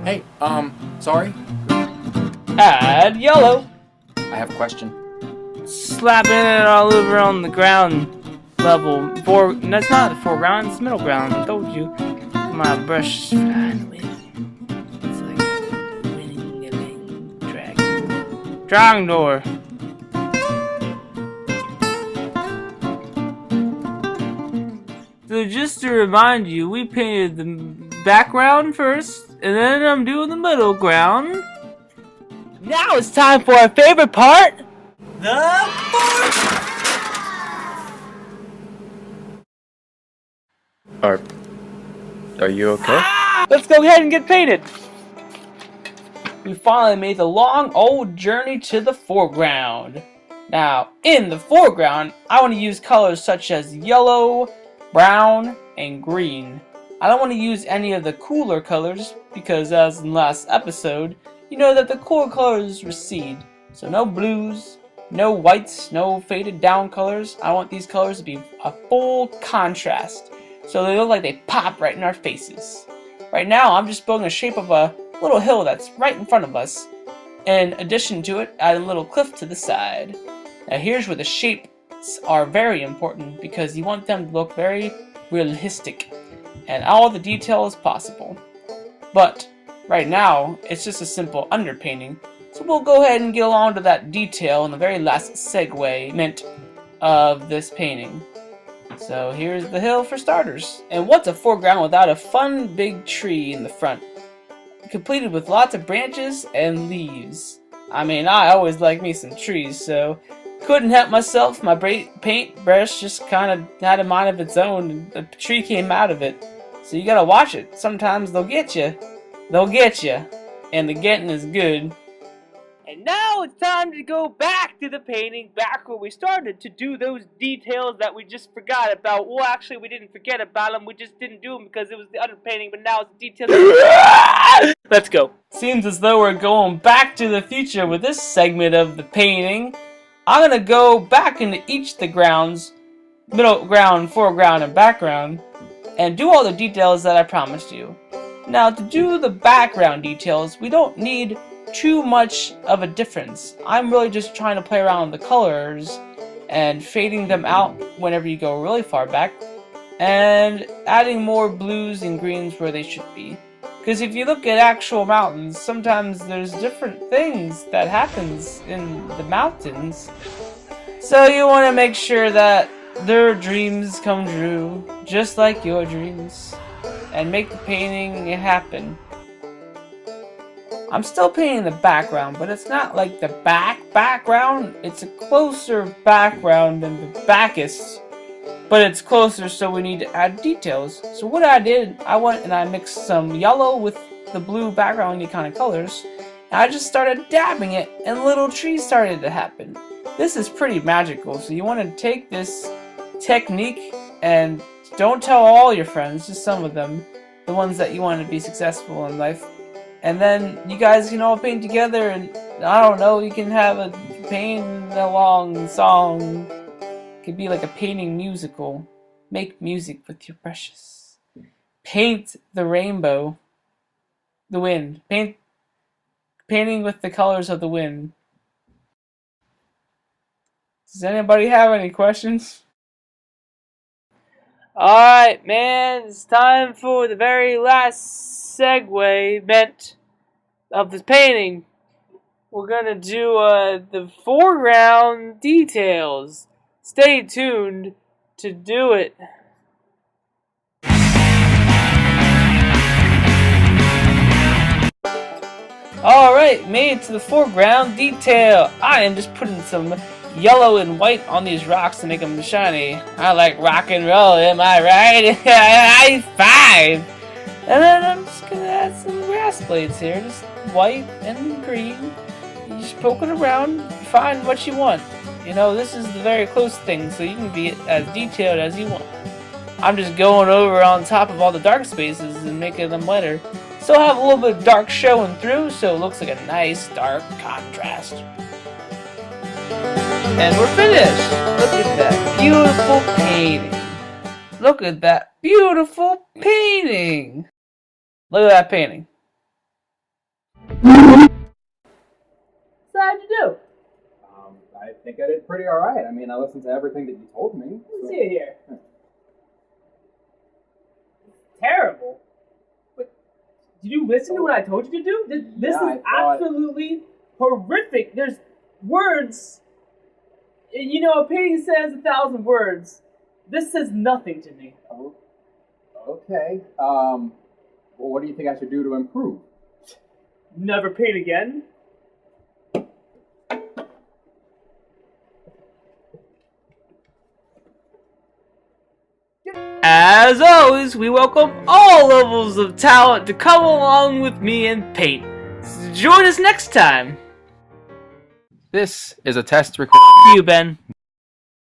Hey, sorry? Add yellow. I have a question. Slapping it all over on the ground level. That's not the foreground, it's middle ground. I told you. My brush flying away. It's like winning dragon. Dragon door. So just to remind you, we painted the background first, and then I'm doing the middle ground. Now it's time for our favorite part, the foreground. Are you okay? Let's go ahead and get painted. We finally made the long old journey to the foreground. Now, in the foreground, I want to use colors such as yellow, brown, and green. I don't want to use any of the cooler colors because, as in last episode, you know that the cooler colors recede. So no blues, no whites, no faded down colors. I want these colors to be a full contrast, so they look like they pop right in our faces. Right now, I'm just building a shape of a little hill that's right in front of us. In addition to it, add a little cliff to the side. Now here's where the shapes are very important because you want them to look very realistic and all the details possible. But right now, it's just a simple underpainting, so we'll go ahead and get along to that detail in the very last segment of this painting. So here's the hill for starters. And what's a foreground without a fun big tree in the front? Completed with lots of branches and leaves. I mean, I always like me some trees, so couldn't help myself. My paint brush just kind of had a mind of its own, and the tree came out of it. So you gotta watch it. Sometimes they'll get you. They'll get you. And the getting is good. And now it's time to go back to the painting, back where we started, to do those details that we just forgot about. Well, actually, we didn't forget about them. We just didn't do them because it was the underpainting, but now it's the details. Let's go. Seems as though we're going back to the future with this segment of the painting. I'm going to go back into each of the grounds, middle ground, foreground, and background, and do all the details that I promised you. Now, to do the background details, we don't need too much of a difference. I'm really just trying to play around with the colors and fading them out whenever you go really far back and adding more blues and greens where they should be. Because if you look at actual mountains, sometimes there's different things that happens in the mountains. So you want to make sure that their dreams come true, just like your dreams, and make the painting happen. I'm still painting the background, but it's not like the background. It's a closer background than the backest, but it's closer, so we need to add details. So what I did, I went and I mixed some yellow with the blue background kind of colors, and I just started dabbing it, and little trees started to happen. This is pretty magical, so you want to take this technique and don't tell all your friends, just some of them, the ones that you want to be successful in life. And then you guys can all paint together, and I don't know, you can have a paint along song. It could be like a painting musical. Make music with your brushes. Paint the rainbow. The wind. Painting with the colors of the wind. Does anybody have any questions? Alright, man, it's time for the very last segment of this painting. We're gonna do the foreground details. Stay tuned to do it. Alright, made it to the foreground detail. I am just putting some yellow and white on these rocks to make them shiny. I like rock and roll, am I right? High five! And then I'm just gonna add some grass blades here, just white and green. You just poke it around, find what you want. You know, this is the very close thing, so you can be as detailed as you want. I'm just going over on top of all the dark spaces and making them lighter. Still have a little bit of dark showing through, so it looks like a nice dark contrast. And we're finished! Look at that beautiful painting. Look at that beautiful painting. Look at that painting. So how'd you do? I think I did pretty alright. I mean, I listened to everything that you told me. Let's see it here. Terrible. But did you listen to what I told you to do? This Yeah, is absolutely horrific. There's words. You know, a painting says 1,000 words. This says nothing to me. Oh, okay. Well, what do you think I should do to improve? Never paint again. As always, we welcome all levels of talent to come along with me and paint. So join us next time. This is a test record. You, Ben.